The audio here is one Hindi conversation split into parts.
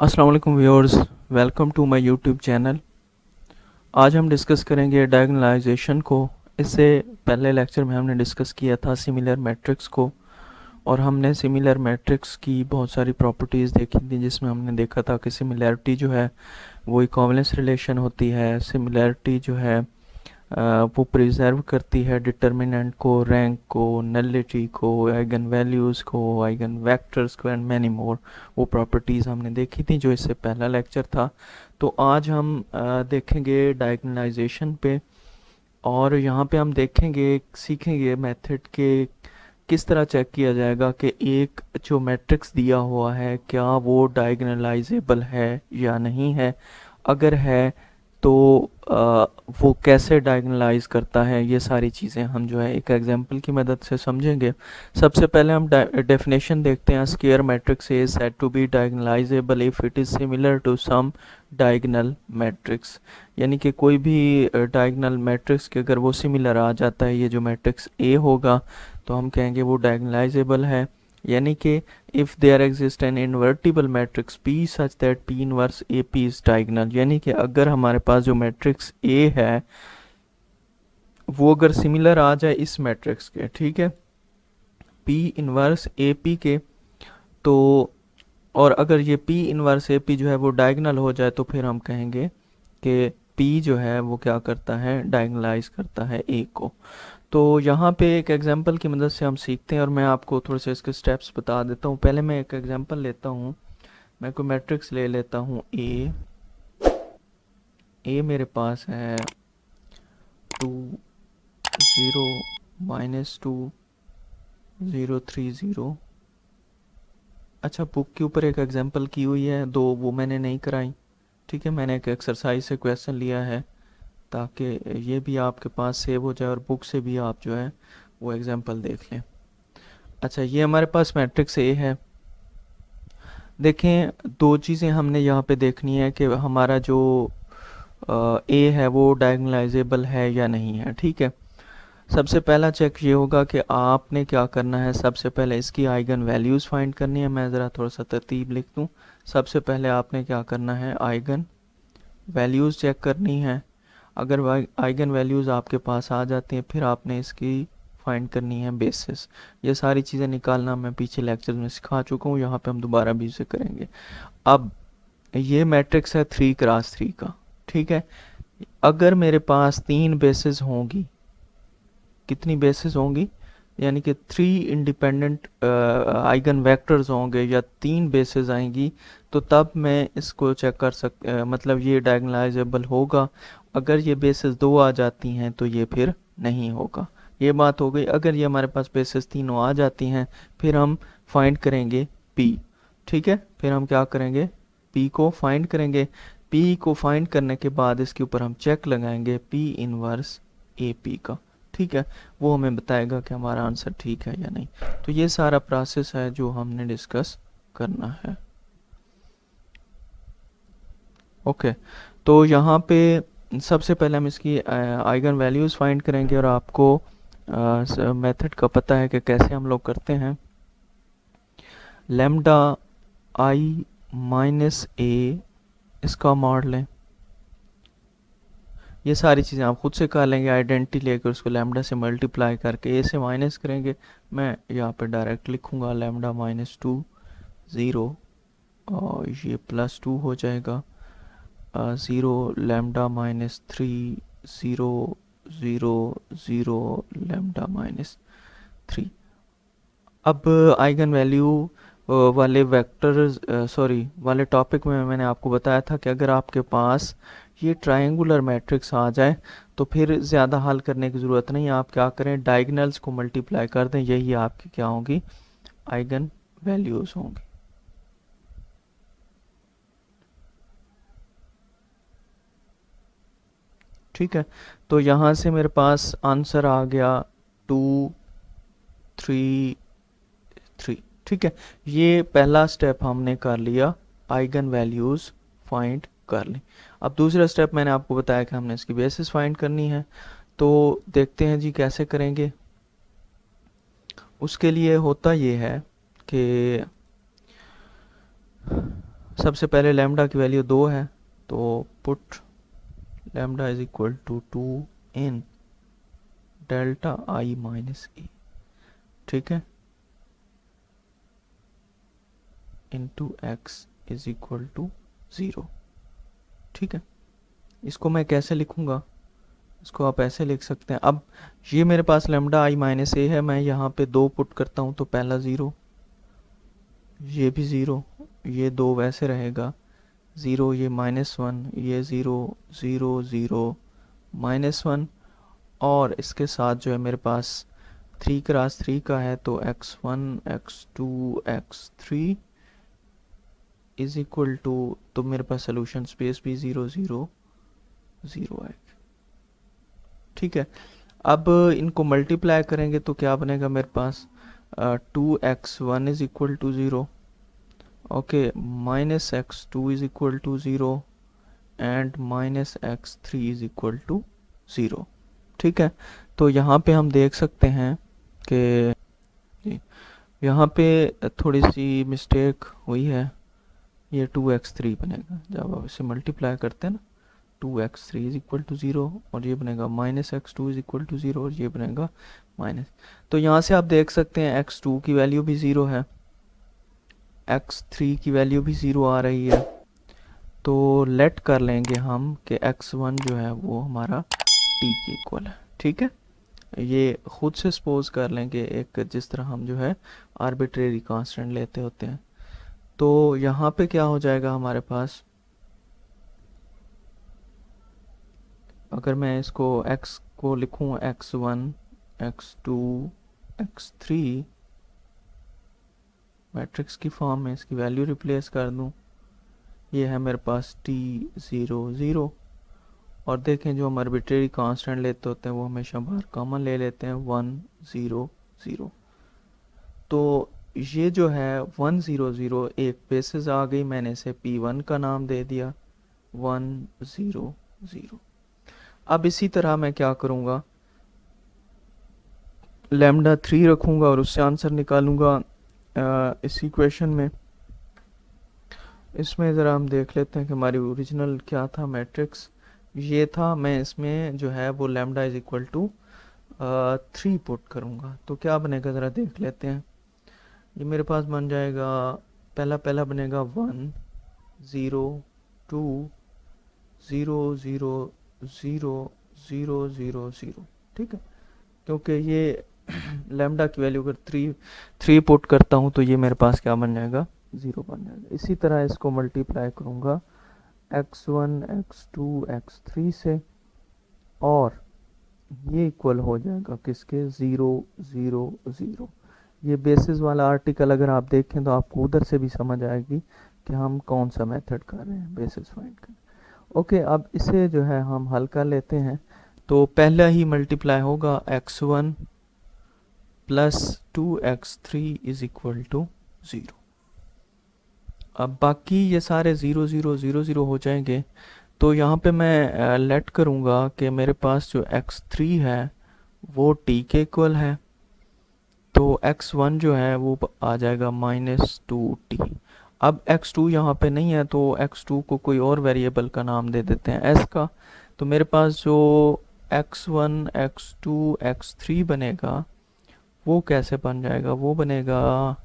अस्सलाम वालेकुम viewers, welcome to my YouTube channel. आज हम डिस्कस करेंगे डायगोनलाइजेशन को। इससे पहले लेक्चर में हमने डिस्कस किया था सिमिलर मैट्रिक्स को, और हमने सिमिलर मैट्रिक्स की बहुत सारी प्रॉपर्टीज़ देखी थी, जिसमें हमने देखा था कि सिमिलैरिटी जो है वो इक्विवेलेंस रिलेशन होती है। सिमिलैरिटी जो है वो प्रिजर्व करती है डिटर्मिनेंट को, रैंक को, नलिटी को, आइगन वैल्यूज़ को, आइगन वेक्टर्स को एंड मैनी मोर। वो प्रॉपर्टीज़ हमने देखी थी जो इससे पहला लेक्चर था। तो आज हम देखेंगे डायगोनलाइजेशन पे, और यहाँ पे हम देखेंगे, सीखेंगे मेथड के किस तरह चेक किया जाएगा कि एक जो मैट्रिक्स दिया हुआ है क्या वो डायगोनलाइजेबल है या नहीं है। अगर है तो वो कैसे डायगोनलाइज करता है, ये सारी चीज़ें हम जो है एक एग्जांपल की मदद से समझेंगे। सबसे पहले हम डेफिनेशन देखते हैं। Square matrix is said to be diagonalizable if it is similar to some diagonal matrix. यानी कि कोई भी डायगोनल मैट्रिक्स के अगर वो सिमिलर आ जाता है, ये जो मैट्रिक्स ए होगा, तो हम कहेंगे वो डायगोनलाइजेबल है। यानी कि if there exist an invertible matrix P such that P inverse A P is diagonal, यानी कि अगर हमारे पास जो मैट्रिक्स ए है वो अगर सिमिलर आ जाए इस मैट्रिक्स के, ठीक है, पी इनवर्स ए पी के, तो और अगर ये पी इनवर्स ए पी जो है वो डायगोनल हो जाए, तो फिर हम कहेंगे कि पी जो है वो क्या करता है, डायगोनलाइज करता है ए को। तो यहाँ पे एक एग्जांपल की मदद से हम सीखते हैं, और मैं आपको थोड़े से इसके स्टेप्स बता देता हूँ। पहले मैं एक एग्जांपल लेता हूँ। मैं कोई मैट्रिक्स ले लेता हूँ ए। ए मेरे पास है 2 0 -2 0 3 0। अच्छा, बुक के ऊपर एक एग्जांपल की हुई है, दो वो मैंने नहीं कराई। ठीक है, मैंने एक एक्सरसाइज से क्वेश्चन लिया है ताकि ये भी आपके पास सेव हो जाए और बुक से भी आप जो है वो एग्जांपल देख लें। अच्छा, ये हमारे पास मैट्रिक्स ए है। देखें, दो चीज़ें हमने यहाँ पे देखनी है कि हमारा जो ए है वो डायगोनलाइजेबल है या नहीं है। ठीक है, सबसे पहला चेक ये होगा कि आपने क्या करना है। सबसे पहले इसकी आइगन वैल्यूज़ फाइंड करनी है। मैं ज़रा थोड़ा सा तरतीब लिख दूँ। सबसे पहले आपने क्या करना है, आइगन वैल्यूज़ चेक करनी है। अगर आइगन वैल्यूज़ आपके पास आ जाती हैं, फिर आपने इसकी फाइंड करनी है बेसिस। ये सारी चीज़ें निकालना मैं पीछे लेक्चर में सिखा चुका हूँ, यहाँ पे हम दोबारा भी इसे करेंगे। अब ये मैट्रिक्स है 3x3 का। ठीक है, अगर मेरे पास 3 बेसिस होंगी, कितनी बेसिस होंगी, यानी कि 3 इंडिपेंडेंट आइगन वेक्टर्स होंगे या 3 बेसिस आएंगी, तो तब मैं इसको चेक कर मतलब ये डायगोनलाइजेबल होगा। अगर ये बेसिस 2 आ जाती हैं तो ये फिर नहीं होगा। ये बात हो गई। अगर ये हमारे पास बेसिस तीनों आ जाती हैं, फिर हम फाइंड करेंगे पी। ठीक है, फिर हम क्या करेंगे, पी को फाइंड करेंगे। पी को फाइंड करने के बाद इसके ऊपर हम चेक लगाएंगे पी इनवर्स ए पी का। ठीक है, वो हमें बताएगा कि हमारा आंसर ठीक है या नहीं। तो ये सारा प्रोसेस है जो हमने डिस्कस करना है। ओके, तो यहाँ पे सबसे पहले हम इसकी आइगन वैल्यूज़ फाइंड करेंगे, और आपको मेथड का पता है कि कैसे हम लोग करते हैं। लैम्डा आई माइनस ए, इसका मॉड लें। ये सारी चीज़ें आप खुद से कर लेंगे। आइडेंटिटी लेकर उसको लैम्डा से मल्टीप्लाई करके ए से माइनस करेंगे। मैं यहाँ पे डायरेक्ट लिखूँगा लैम्डा -2 0, और ये +2 हो जाएगा। 0 लैम्डा -3 0 0 0 लैम्डा -3। अब आइगन वैल्यू वाले वेक्टर सॉरी वाले टॉपिक में मैंने आपको बताया था कि अगर आपके पास ये ट्रायंगुलर मैट्रिक्स आ जाए तो फिर ज़्यादा हल करने की ज़रूरत नहीं। आप क्या करें, डायगनल्स को मल्टीप्लाई कर दें, यही आपकी क्या होंगी, आइगन वैल्यूज़ होंगी। ठीक है, तो यहाँ से मेरे पास आंसर आ गया 2 3 3। ठीक है, ये पहला स्टेप हमने कर लिया, आइगन वैल्यूज़ फाइंड कर ली। अब दूसरा स्टेप मैंने आपको बताया कि हमने इसकी बेसिस फाइंड करनी है। तो देखते हैं जी कैसे करेंगे। उसके लिए होता ये है कि सबसे पहले लैम्डा की वैल्यू 2 है, तो put lambda is equal to 2 in delta I minus A, ठीक है, into X is equal to 0, ठीक है। इसको मैं कैसे लिखूंगा, इसको आप ऐसे लिख सकते हैं। अब ये मेरे पास लैम्डा आई माइनस ए है, मैं यहाँ पे 2 पुट करता हूँ तो पहला 0, ये भी 0, ये 2 वैसे रहेगा 0, ये -1, ये 0 0 0 -1, और इसके साथ जो है मेरे पास 3 क्रॉस 3 का है, तो x1 x2 x3 is equal to, तो मेरे पास सोल्यूशन स्पेस भी 0 0 0 आएगा, ठीक है। अब इनको मल्टीप्लाई करेंगे तो क्या बनेगा मेरे पास, 2x1 is equal to 0, okay, -x2 is equal to 0 and -x3 is equal to 0, ठीक है। तो यहाँ पे हम देख सकते हैं कि यहाँ पे थोड़ी सी मिस्टेक हुई है, ये 2x3 बनेगा जब आप इसे मल्टीप्लाई करते हैं ना, 2x3 इज इक्वल टू 0, और ये बनेगा -x2 इज इक्वल टू 0, और ये बनेगा माइनस। तो यहाँ से आप देख सकते हैं x2 की वैल्यू भी 0 है, x3 की वैल्यू भी 0 आ रही है, तो लेट कर लेंगे हम कि x1 जो है वो हमारा t के इक्वल है, ठीक है। ये खुद से सपोज कर लेंगे, एक जिस तरह हम जो है आर्बिट्रेरी कांस्टेंट लेते होते हैं। तो यहाँ पे क्या हो जाएगा हमारे पास, अगर मैं इसको x को लिखूँ x1 x2 x3 मैट्रिक्स की फॉर्म में, इसकी वैल्यू रिप्लेस कर दूँ, ये है मेरे पास t 0 0, और देखें जो हम आर्बिट्रेरी कांस्टेंट लेते होते हैं वो हमेशा बाहर कॉमन ले लेते हैं, 1 0 0, तो ये जो है 1 0 0 एक बेसिस आ गई, मैंने इसे p1 का नाम दे दिया, 1 0 0। अब इसी तरह मैं क्या करूँगा, लैम्डा 3 रखूँगा और उससे आंसर निकालूँगा इस इक्वेशन में। इसमें ज़रा हम देख लेते हैं कि हमारी ओरिजिनल क्या था, मैट्रिक्स ये था, मैं इसमें जो है वो lambda is equal to 3 put करूँगा, तो क्या बनेगा ज़रा देख लेते हैं। ये मेरे पास बन जाएगा, पहला बनेगा 1 0 2 0 0 0 0 0 0, ठीक है, क्योंकि ये लैम्डा की वैल्यू अगर 3 पुट करता हूँ तो ये मेरे पास क्या बन जाएगा, 0 बन जाएगा। इसी तरह इसको मल्टीप्लाई करूँगा x1 x2 x3 से, और ये इक्वल हो जाएगा किसके, 0 0 0। ये बेसिस वाला आर्टिकल अगर आप देखें तो आपको उधर से भी समझ आएगी कि हम कौन सा मेथड कर रहे हैं, बेसिस फाइंड कर। ओके, अब इसे जो है हम हल कर लेते हैं। तो पहला ही मल्टीप्लाई होगा x1 plus 2x3 is equal to 0। अब बाकी ये सारे 0 0 0 0 हो जाएंगे, तो यहाँ पे मैं लेट करूँगा कि मेरे पास जो x3 है वो t के इक्वल है, तो x1 जो है वो आ जाएगा -2t। अब x2 यहाँ पे नहीं है, तो x2 को कोई और वेरिएबल का नाम दे देते हैं s का, तो मेरे पास जो x1 x2 x3 बनेगा वो कैसे बन जाएगा, वो बनेगा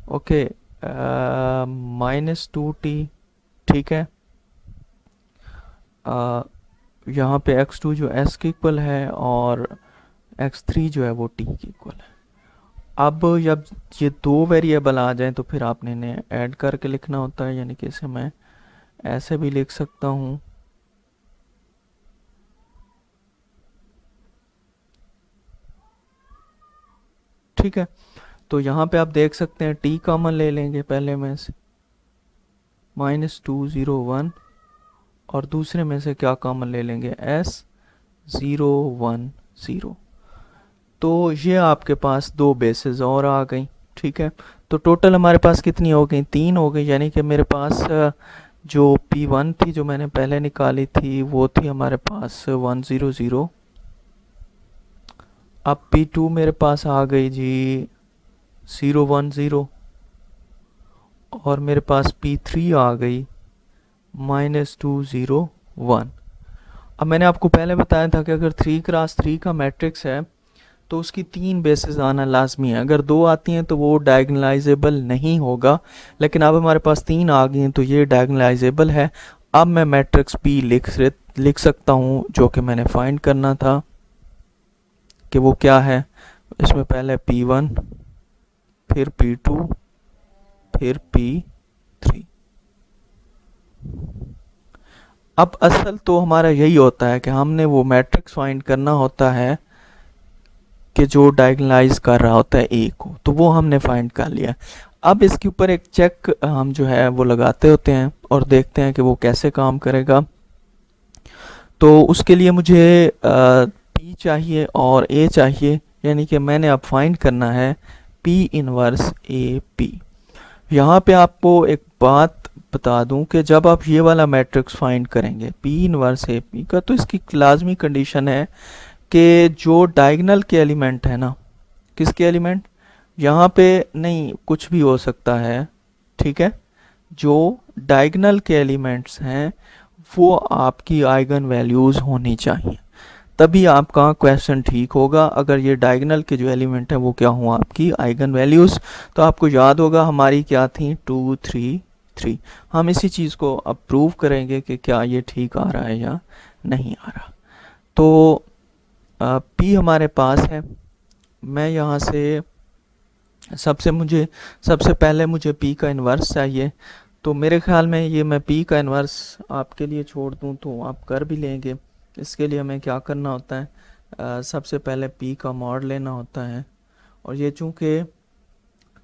ओके -2t, ठीक है। यहाँ पे x2 जो s के इक्वल है और x3 जो है वो t के इक्वल है। अब जब ये दो वेरिएबल आ जाएं तो फिर आपने इन्हें ऐड करके लिखना होता है, यानी कि इसे मैं ऐसे भी लिख सकता हूँ, ठीक है। तो यहाँ पे आप देख सकते हैं t कॉमन ले लेंगे पहले में से, -2 0 1, और दूसरे में से क्या कॉमन ले लेंगे, s 0 1 0। तो ये आपके पास दो बेसिस और आ गई, ठीक है। तो टोटल हमारे पास कितनी हो गई, 3 हो गई, यानी कि मेरे पास जो P1 थी जो मैंने पहले निकाली थी वो थी हमारे पास 1 0 0। अब P2 मेरे पास आ गई जी 0 1 0, और मेरे पास P3 आ गई -2 0 1। अब मैंने आपको पहले बताया था कि अगर 3x3 का मैट्रिक्स है तो उसकी 3 बेसिस आना लाजमी है। अगर 2 आती हैं तो वो डायगोनलाइजेबल नहीं होगा, लेकिन अब हमारे पास 3 आ गई हैं तो ये डायगोनलाइजेबल है। अब मैं मैट्रिक्स P लिख सकता हूँ, जो कि मैंने फाइंड करना था कि वो क्या है। इसमें पहले P1, फिर P2, फिर P3। अब असल तो हमारा यही होता है कि हमने वो मैट्रिक्स फाइंड करना होता है कि जो डायगोनलाइज कर रहा होता है ए को, तो वो हमने फाइंड कर लिया। अब इसके ऊपर एक चेक हम जो है वो लगाते होते हैं और देखते हैं कि वो कैसे काम करेगा। तो उसके लिए मुझे पी चाहिए और ए चाहिए, यानी कि मैंने अब फाइंड करना है पी इनवर्स ए पी। यहाँ पे आपको एक बात बता दूं कि जब आप ये वाला मैट्रिक्स फाइंड करेंगे पी इनवर्स ए पी का, तो इसकी लाजमी कंडीशन है कि जो डायगोनल के एलिमेंट है ना, किसके एलिमेंट, यहाँ पे नहीं कुछ भी हो सकता है, ठीक है, जो डायगोनल के एलिमेंट्स हैं वो आपकी आइगन वैल्यूज़ होनी चाहिए, तभी आपका क्वेश्चन ठीक होगा। अगर ये डायगोनल के जो एलिमेंट है वो क्या हुआ, आपकी आइगन वैल्यूज़। तो आपको याद होगा हमारी क्या थी, 2 3 3। हम इसी चीज़ को अब प्रूव करेंगे कि क्या ये ठीक आ रहा है या नहीं आ रहा। तो P हमारे पास है। मैं यहाँ से सबसे पहले मुझे P का इन्वर्स चाहिए। तो मेरे ख्याल में ये मैं P का इन्वर्स आपके लिए छोड़ दूँ तो आप कर भी लेंगे। इसके लिए हमें क्या करना होता है, सबसे पहले P का मॉड लेना होता है। और ये चूँकि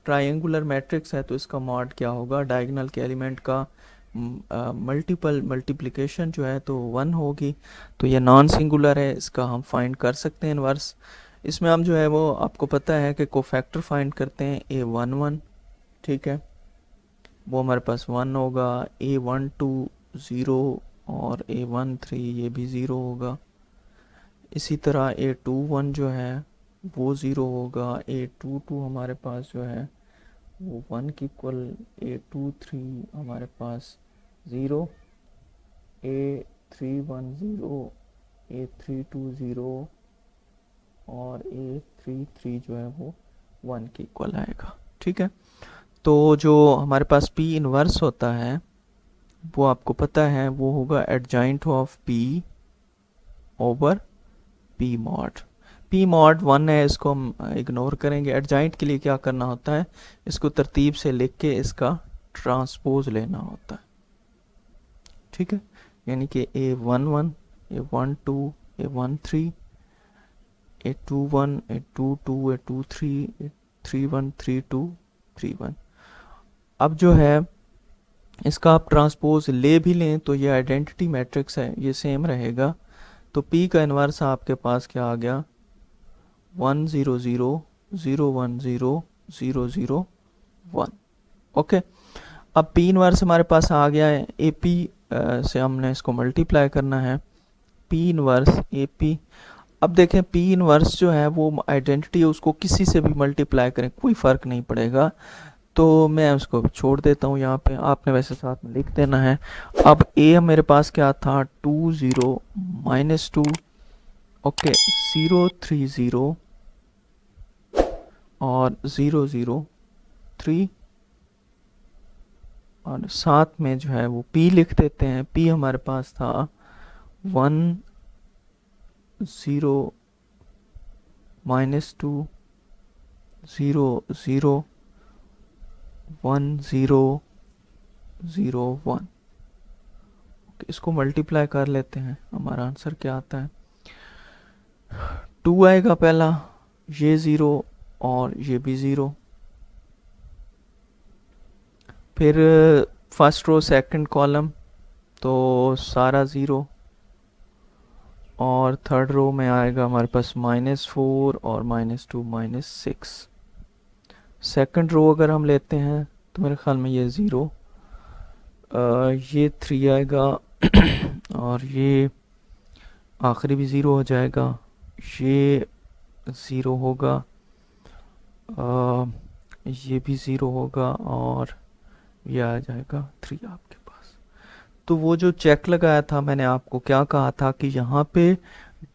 ट्रायंगुलर मैट्रिक्स है तो इसका मॉड क्या होगा, डायगोनल के एलिमेंट का मल्टीप्लिकेशन जो है तो 1 होगी। तो ये नॉन सिंगुलर है, इसका हम फाइंड कर सकते हैं इन्वर्स। इसमें हम जो है वो आपको पता है कि कोफैक्टर फाइंड करते हैं A11, ठीक है, वो हमारे पास 1 होगा, A12 0 और A13 ये भी 0 होगा। इसी तरह A21 जो है वो 0 होगा, A22 हमारे पास जो है वो 1 की इक्वल, A23 हमारे पास 0, A31 0, A32 0 और A33 जो है वो 1 की इक्वल आएगा, ठीक है। तो जो हमारे पास P इनवर्स होता है वो आपको पता है वो होगा adjoint of P over P mod. P mod 1 है, इसको हम इग्नोर करेंगे। एडजॉइंट के लिए क्या करना होता है, इसको तरतीब से लिख के इसका ट्रांसपोज लेना होता है, ठीक है। यानी कि A11 A12 A13 A21 A22 A23 A31 32 31। अब जो है इसका आप ट्रांसपोज ले भी लें तो ये आइडेंटिटी मैट्रिक्स है, ये सेम रहेगा। तो P का इन्वर्स आपके पास क्या आ गया, 1 0 0 0 1 0 0 0 1। ओके, अब P इनवर्स हमारे पास आ गया है। AP से हमने इसको मल्टीप्लाई करना है, P इनवर्स AP। अब देखें P इनवर्स जो है वो आइडेंटिटी है, उसको किसी से भी मल्टीप्लाई करें कोई फ़र्क नहीं पड़ेगा। तो मैं उसको छोड़ देता हूँ, यहाँ पे आपने वैसे साथ में लिख देना है। अब A मेरे पास क्या था, 2 0 -2, ओके, 0 3 0 और 0 0 3, और साथ में जो है वो P लिख देते हैं। P हमारे पास था 1 0 -2 0 0 1 0 0 1। इसको मल्टीप्लाई कर लेते हैं, हमारा आंसर क्या आता है, 2 आएगा पहला, ये 0 और ये भी 0। फिर फर्स्ट रो सेकंड कॉलम तो सारा 0, और थर्ड रो में आएगा हमारे पास -4 और -2 -6। सेकंड रो अगर हम लेते हैं तो मेरे ख्याल में ये 0, ये 3 आएगा और ये आखिरी भी 0 हो जाएगा, ये 0 होगा, ये भी 0 होगा और ये आ जाएगा 3 आपके पास। तो वो जो चेक लगाया था मैंने आपको क्या कहा था कि यहाँ पे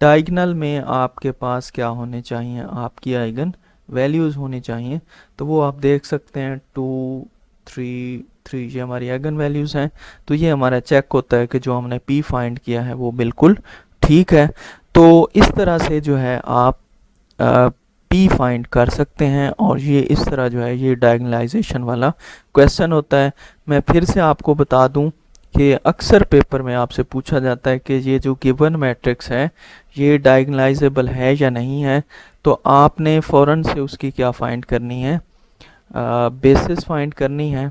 डायगोनल में आपके पास क्या होने चाहिए, आपकी आइगन वैल्यूज़ होनी चाहिए। तो वो आप देख सकते हैं 2 3 3 ये हमारी आइगन वैल्यूज़ हैं। तो ये हमारा चेक होता है कि जो हमने पी फाइंड किया है वो बिल्कुल ठीक है। तो इस तरह से जो है आप पी फाइंड कर सकते हैं और ये इस तरह जो है ये डायगोनलाइजेशन वाला क्वेश्चन होता है। मैं फिर से आपको बता दूं कि अक्सर पेपर में आपसे पूछा जाता है कि ये जो गिवन मैट्रिक्स है ये डायगोनलाइजेबल है या नहीं है। तो आपने फ़ौरन से उसकी क्या फाइंड करनी है, बेसिस फाइंड करनी है,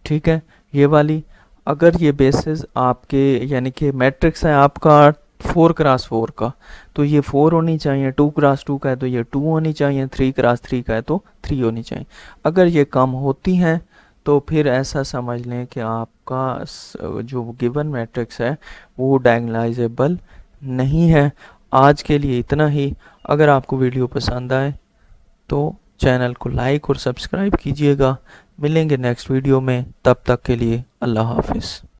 ठीक है, ये वाली। अगर ये बेसिस आपके यानी कि मैट्रिक्स है आपका 4x4 का, तो ये 4 होनी चाहिए, 2x2 का है तो ये 2 होनी चाहिए, 3x3 का है तो 3 होनी चाहिए। अगर ये कम होती हैं तो फिर ऐसा समझ लें कि आपका जो गिवन मैट्रिक्स है वो डायगोनलाइजेबल नहीं है। आज के लिए इतना ही। अगर आपको वीडियो पसंद आए तो चैनल को लाइक और सब्सक्राइब कीजिएगा। मिलेंगे नेक्स्ट वीडियो में, तब तक के लिए अल्लाह हाफिज़।